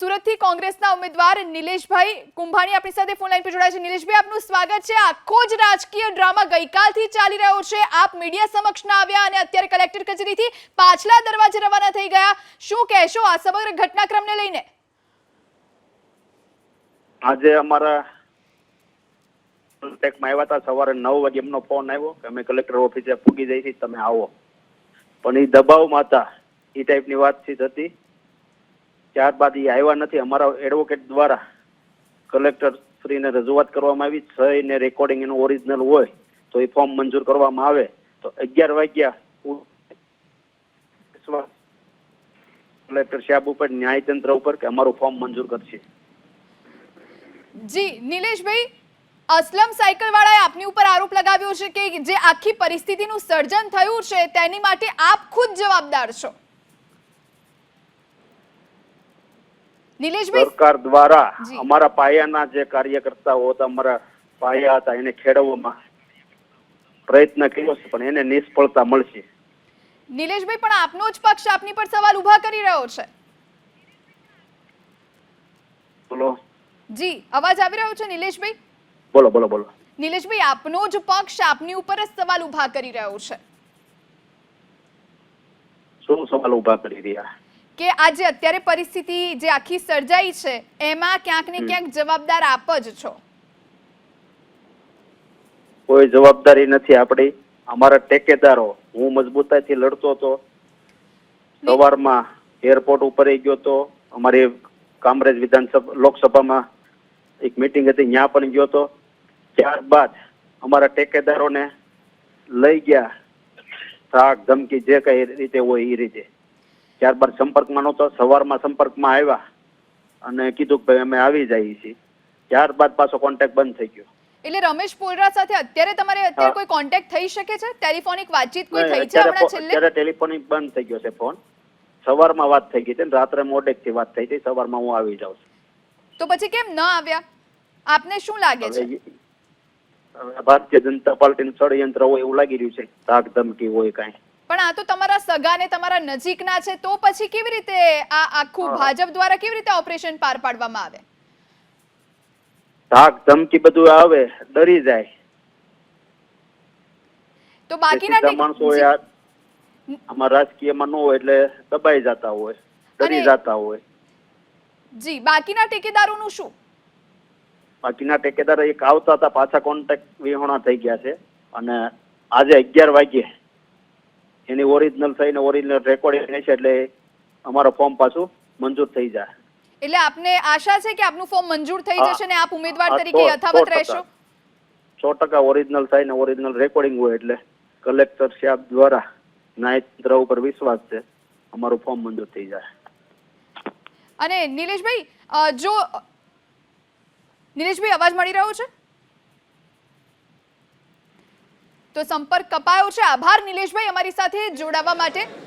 સુરતથી કોંગ્રેસના ઉમેદવાર નિલેશભાઈ કુંભાણી આપણી સાથે ફોન લાઈન પર જોડાયા છે। નિલેશભાઈ, આપનું સ્વાગત છે। આખો જ રાજકીય ડ્રામા ગઈકાલથી ચાલી રહ્યો છે। આપ મીડિયા સમક્ષ ના આવ્યા અને અત્યારે કલેક્ટર કચેરીથી પાછલા દરવાજે રવાના થઈ ગયા। શું કહેશો આ સમગ્ર ઘટનાક્રમને લઈને? આજે અમારા કોન્ટેક્ટમાં આવ્યા હતા, સવારે 9 વાગે એમનો ફોન આવ્યો કે અમે કલેક્ટર ઓફિસે પૂગી જઈએ છીએ, તમે આવો। પણ એ દબાવમાં હતા, એ ટાઈપની વાતચીત હતી। ત્યારબાદ એ આવ્યા નથી। અમારા એડવોકેટ દ્વારા કલેક્ટર શ્રીને રજૂઆત કરવામાં આવી, સહી ને રેકોર્ડિંગ એનું ઓરિજિનલ હોય તો એ ફોર્મ મંજૂર કરવામાં આવે। તો 11 વાગ્યા કલેક્ટર સાહેબ ઉપર, ન્યાયતંત્ર ઉપર કે અમારું ફોર્મ મંજૂર કરશે। જી નિલેશભાઈ, અસલમ સાયકલ વાળાએ આપની ઉપર આરોપ લગાવ્યો છે કે જે આખી પરિસ્થિતિનું સર્જન થયું છે તેની માટે આપ ખુદ જવાબદાર છો। નિલેશભાઈ, સરકાર દ્વારા અમારા પાયાના જે કાર્યકર્તાઓ હતા, અમારા પાયા હતા, એને ખેડવવામાં પ્રયત્ન કર્યો છે, પણ એને નિષ્ફળતા મળશે। નિલેશભાઈ, પણ આપનો જ પક્ષ આપની પર સવાલ ઉભા કરી રહ્યો છે। બોલો જી, અવાજ આવી રહ્યો છે નિલેશભાઈ? બોલો બોલો બોલો। નિલેશભાઈ, આપનો જ પક્ષ આપની ઉપર જ સવાલ ઉભા કરી રહ્યો છે। શું સવાલ ઉભા કરી રહ્યા? કે આજે અત્યારે પરિસ્થિતિ જે આખી સર્જાઈ છે એમાં ક્યાંક ને ક્યાંક જવાબદાર આપ જ છો। કોઈ જવાબદારી નથી આપણી। અમારા ટેકેદારો, હું મજબૂતાઈથી લડતો હતો, સવારમાં એરપોર્ટ ઉપર ગયો તો, અમારી કામરેજ વિધાનસભા લોકસભામાં એક મીટિંગ હતી, ત્યાં પણ ગયો તો। ત્યારબાદ અમારા ટેકેદારોને લઈ ગયા, ધાક ધમકી જે કઈ રીતે હોય એ રીતે। ત્યારબાદ સંપર્કમાં નહોતો, સવારમાં સંપર્કમાં આવ્યા અને કીધું કે ભાઈ અમે આવી જઈએ છીએ। ત્યારબાદ પાછો કોન્ટેક્ટ બંધ થઈ ગયો। એટલે રમેશ પોલરા સાથે અત્યારે કોઈ કોન્ટેક્ટ થઈ શકે છે? ટેલિફોનિક વાતચીત કોઈ થઈ છે હમણાં છેલ્લે? અત્યારે ટેલિફોનિક બંધ થઈ ગયો છે ફોન। સવારમાં વાત થઈ ગઈ હતી, રાત્રે મોડેકથી વાત થઈ હતી, સવારમાં હું આવી જાઉં છું। તો પછી કેમ ન આવ્યા? આપને શું લાગે છે? ભારતીય જનતા પાર્ટીનું ષડયંત્ર હોય એવું લાગી રહ્યું છે, ધાક ધમકી હોય કાંઈ। પણ આ તો તમારા સગા ને તમારા નજીકના છે, તો પછી કેવી રીતે આ આખું ભાજપ દ્વારા કેવી રીતે ઓપરેશન પાર પાડવામાં આવે? ધાક ધમકી બધું આવે, ડરી જાય તો બાકીના માણસો આમાં રાજકીયમાં ન હોય એટલે દબાઈ જતા હોય, ડરી જતા હોય। જી, બાકીના ટેકેદારોનું શું? બાકીના ટેકેદારો એક આવતા હતા, પાછા કોન્ટેક્ટ વિહોણા થઈ ગયા છે। અને આજે 11 વાગ્યે એની ઓરિજિનલ થઈને ઓરિજિનલ રેકોર્ડિંગ છે, એટલે અમારો ફોર્મ પાછું મંજૂર થઈ જાય। એટલે આપને આશા છે કે આપનું ફોર્મ મંજૂર થઈ જશે ને આપ ઉમેદવાર તરીકે યથાવત રહેશો? 100% ઓરિજિનલ થઈને ઓરિજિનલ રેકોર્ડિંગ હોય એટલે કલેક્ટર સાહેબ દ્વારા ન્યાયતંત્ર ઉપર વિશ્વાસ છે, અમારું ફોર્મ મંજૂર થઈ જાય। અને નિલેશભાઈ, નિલેશભાઈ અવાજ મળી રહ્યો છે? તો સંપર્ક કપાયો છે। આભાર નિલેશભાઈ અમારી સાથે જોડાવા માટે।